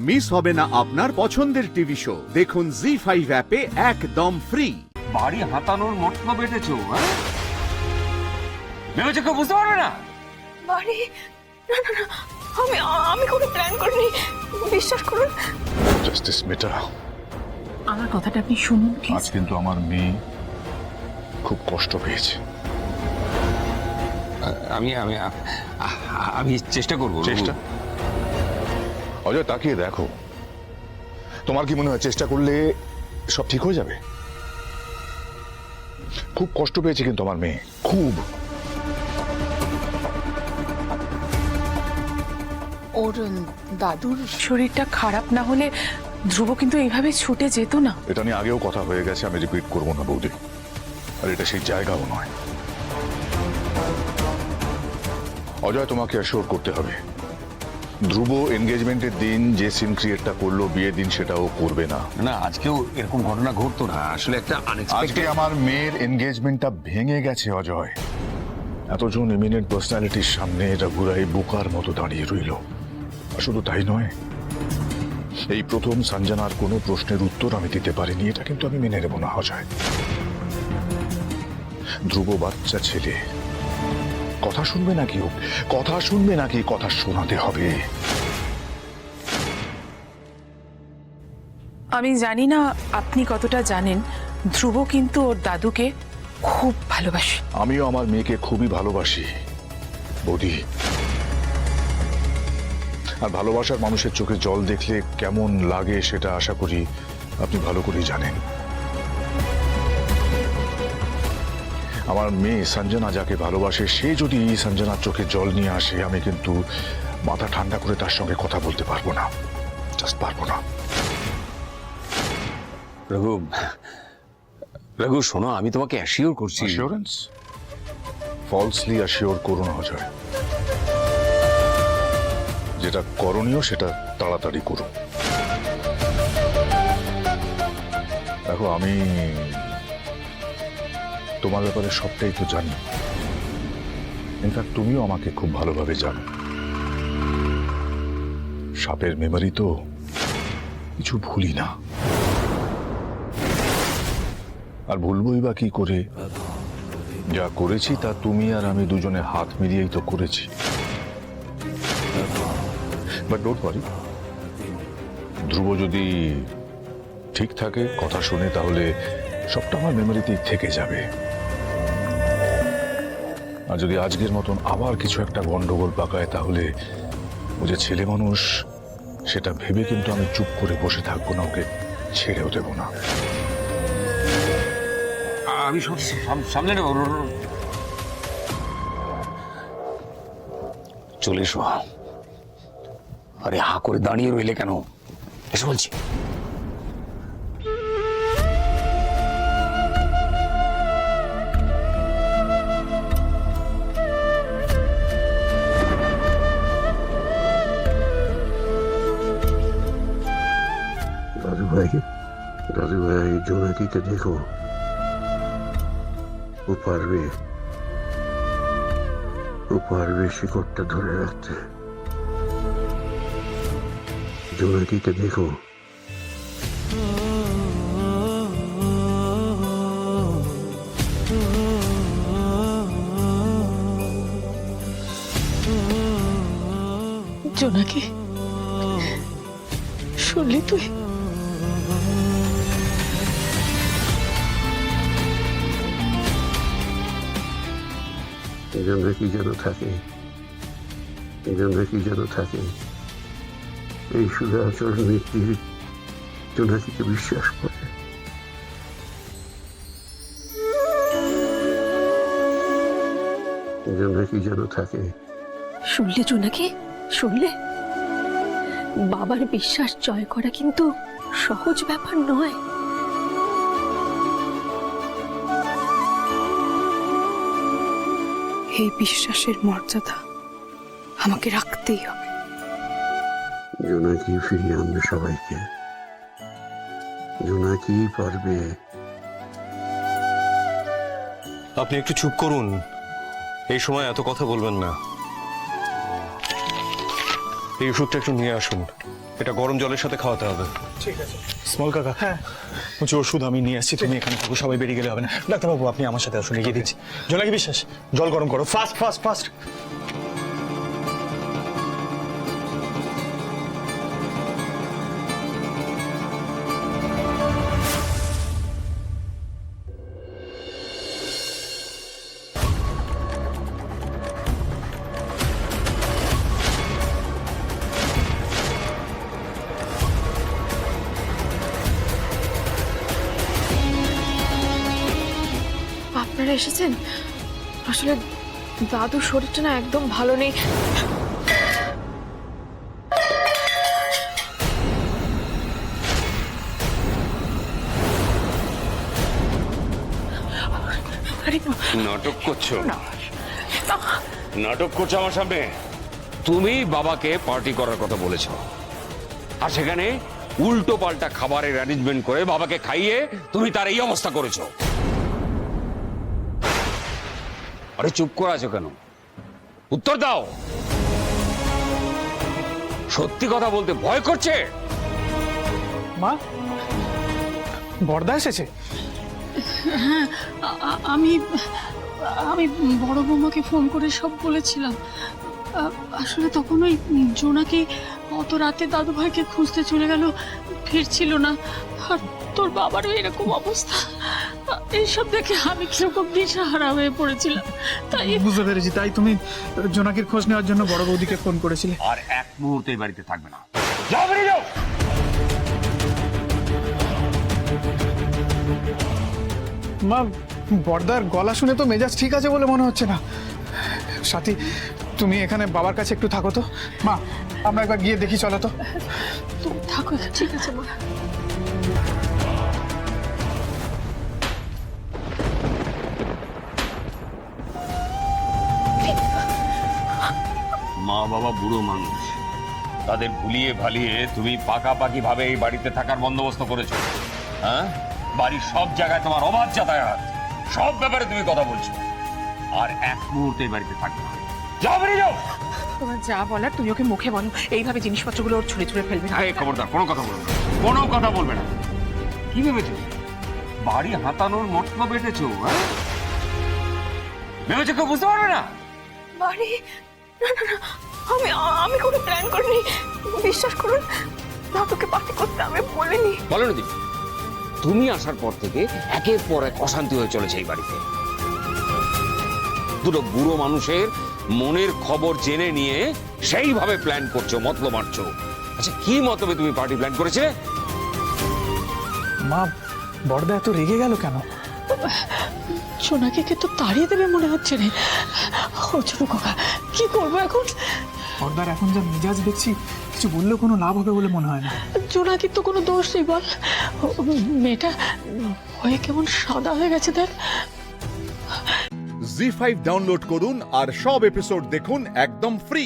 Miss হবে না আপনার পছন্দের টিভি শো। দেখুন জি5 অ্যাপে একদম ফ্রি। বাড়ি হাতানোর মতলব এটেছো, হ্যাঁ? ভেবেছো কেউ বুঝতে পারবে না? বাড়ি? না না না, আমি আমি কোনো প্ল্যান করিনি, বিশ্বাস করুন। জাস্টিস মেটাও। আমার কথাটা আপনি শুনুন প্লিজ। আজ কিন্তু আমার মেয়ে খুব কষ্ট পেয়েছে। আমি আমি আমি চেষ্টা করব। চেষ্টা? অজয়, তাকিয়ে দেখো। তোমার কি মনে হয় চেষ্টা করলে সব ঠিক হয়ে যাবে? খুব কষ্ট পেয়েছে কিন্তু আমার মেয়ে, খুব। ওর দাদুর শরীরটা খারাপ না হলে ধ্রুব কিন্তু এইভাবে ছুটে যেত না। এটা নিয়ে আগেও কথা হয়ে গেছে, আমি রিপিট করবো না বৌদি। আর এটা সেই জায়গাও নয়। অজয়, তোমাকে অ্যাসিওর করতে হবে ধ্রুব এনগেজমেন্টের দিন যে সিন ক্রিয়েটটা করলো বিয়ের দিন সেটাও করবে না। না, আজকেও এরকম ঘটনা ঘটতো না। আসলে একটা আজকে আনএক্সপেক্টেড। আমার মেয়ের এনগেজমেন্টটা ভেঙে গেছে অজয়। এতজন এমিনেন্ট পার্সোনালিটির সামনে রঘুরাই বোকার মতো দাঁড়িয়ে রইল। আর শুধু তাই নয়, এই প্রথম সঞ্জনার কোনো প্রশ্নের উত্তর আমি দিতে পারিনি। এটা কিন্তু আমি মেনে নেব না অজয়। ধ্রুব বাচ্চা ছেলে, কথা শুনবে নাকি? ও কথা শুনবে নাকি কথা শোনাতে হবে? আমি জানি না আপনি কতটা জানেন, ধ্রুব কিন্তু ওর দাদুকে খুব ভালোবাসে। আমিও আমার মেয়েকে খুবই ভালোবাসি বৌদি। আর ভালোবাসার মানুষের চোখে জল দেখলে কেমন লাগে সেটা আশা করি আপনি ভালো করেই জানেন। আমার মেয়ে সঞ্জনা যাকে ভালোবাসে, সে যদি সঞ্জনার চোখে জল নিয়ে আসে, আমি কিন্তু মাথা ঠান্ডা করে তার সঙ্গে কথা বলতে পারবো না। জাস্ট পারবো না। রঘু, রঘু শোনো, আমি তোমাকে অ্যাসিওর করছি। অ্যাসিওরেন্স? ফলসলি অ্যাসিওর করুন অজয়। যেটা করণীয় সেটা তাড়াতাড়ি করুন। দেখো, আমি তোমার ব্যাপারে সবটাই তো জানি। ইনফ্যাক্ট তুমিও আমাকে খুব ভালোভাবে জানো। সাপের মেমোরি তো, কিছু ভুলি না। আর ভুলবই বা কি করে? যা করেছি তা তুমি আর আমি দুজনে হাত মিলিয়েই তো করেছি। বাট ডোন্ট ওয়ারি, ধ্রুব যদি ঠিক থাকে, কথা শুনে, তাহলে সবটা আমার মেমোরিতেই থেকে যাবে। আর যদি আজকের মতন আবার কিছু একটা গন্ডগোল পাকায়, তাহলে ও যে ছেলে মানুষ সেটা ভেবে কিন্তু আমি চুপ করে বসে থাকবো না, ওকে ছেড়েও দেব না। আমি সব সামনে নেব। চলে এসো। আরে হা করে দাঁড়িয়ে রইলে কেন? এসে বলছি। दादू भाई जोनाकी के देखो, वो पारवे शिकड़টা ধরে রাখতে। जोनाकी के देखो। জোনাকি, শুনলি তুই? জোনাকি যেন থাকে, জোনাকি যেন থাকে। এই সুধাচরণ ব্যক্তি জোনাকিকে বিশ্বাস করে। জোনাকি যেন থাকে। শুনলে জোনাকি, শুনলে? বাবার বিশ্বাস জয় করা কিন্তু সহজ ব্যাপার নয়। এই বিশ্বাসের মর্যাদা আমাকে রাখতেই হবে। জোনাকি ফিরিয়ে আনবে সবাইকে। জোনাকি পারবে। আপনি একটু চুপ করুন, এই সময় এত কথা বলবেন না। এই ওষুধটা একটু নিয়ে আসুন, এটা গরম জলের সাথে খাওয়াতে হবে। ঠিক আছে স্মল কাকা, হ্যাঁ বলছি ওষুধ আমি নিয়ে আসছি, তুমি এখানে থাকো, সবাই বেরিয়ে গেলে হবে না। ডাক্তারবাবু আপনি আমার সাথে আসুন, এগিয়ে দিচ্ছি। জোনাকি বিশ্বাস, জল গরম করো, ফাস্ট ফাস্ট ফাস্ট। আপনারা এসেছেন? আসলে দাদুর শরীরটা না একদম ভালো নেই। আরে নাটক করছো? নাটক করছো আমার সামনে? তুমি বাবাকে পার্টি করার কথা বলেছ, আর সেখানে উল্টো পাল্টা খাবারের অ্যারেঞ্জমেন্ট করে বাবাকে খাইয়ে তুমি তার এই অবস্থা করেছো। আরে চুপ করে আছো কেন? উত্তর দাও। সত্যি কথা বলতে ভয় করছে? মা, বড়দা এসেছে? হ্যাঁ, আমি আমি বড় বৌমাকে ফোন করে সব বলেছিলাম। আসলে তখন ওই জোনাকি অত রাতে দাদু ভাইকে খুঁজতে চলে গেল, ফিরছিল না, আর তোর বাবারও এরকম অবস্থা। এইসব দেখে আমি কিরকম দিশাহারা হয়ে পড়েছিলাম। তাই বুঝতে পেরেছি, তাই তুমি জোনাকির খোঁজ নেওয়ার জন্য বড় বৌদিকে ফোন করেছিলে। আর এক মুহূর্তে এই বাড়িতে থাকবে না। যাও, বেরিয়ে যাও। মা, বড়দার গলা শুনে তো মেজাজ ঠিক আছে বলে মনে হচ্ছে না। সাথী, তুমি এখানে বাবার কাছে একটু থাকো তো। মা, আমরা একবার গিয়ে দেখি, চলো তো। তুমি থাকো, ঠিক আছে মা। মা বাবা বুড়ো মানুষ, তাদের ভুলিয়ে ভালিয়ে তুমি পাকাপাকি ভাবে এই বাড়িতে থাকার বন্দোবস্ত করেছো। হ্যাঁ, বাড়ির সব জায়গায় তোমার অবাধ যাতায়াত, সব ব্যাপারে তুমি কথা বলছো, আর এক মুহূর্তে এই বাড়িতে থাকবে না। যাও, বেরিয়ে যাও। তোমার যা বলার তুমি ওকে মুখে বলো, এইভাবে জিনিসপত্রগুলো ওর ছুঁড়ে ছুঁড়ে ফেলবে না। আরে খবরদার, কোনো কথা বলবে না, কোনো কথা বলবে না। কি ভেবেছো বাড়ি হাতানোর মতলব এটেছো? হ্যাঁ, ভেবেছো কেউ বুঝতে পারবে না? বাড়ি? না না না, আমি কোনো প্ল্যান করিনি, বিশ্বাস করুন। দাদুকে পার্টি করতে আমি বলিনি। বলো না দিদি, তুমি আসার পর থেকে একের পর এক অশান্তি হয়ে চলেছে এই বাড়িতে। দুটো বুড়ো মানুষের মনের খবর জেনে নিয়ে সেইভাবে প্ল্যান করছো, মতলব মারছো। আচ্ছা, কি মতলবে তুমি পার্টি প্ল্যান করেছিলে? মা, বড়দা এত রেগে গেল কেন? সোনাকে তো তাড়িয়ে দেবে মনে হচ্ছে রে। ও ছোট কাকা, কি করবো এখন? বড়দার এখন যা মেজাজ দেখছি, কিছু বললেও কোনো লাভ হবে বলে মনে হয় না। জোনাকির তো কোনো দোষ নেই বল। মেয়েটা হয়ে কেমন সাদা হয়ে গেছে দেখ। জি5 ডাউনলোড করুন আর সব এপিসোড দেখুন একদম ফ্রি।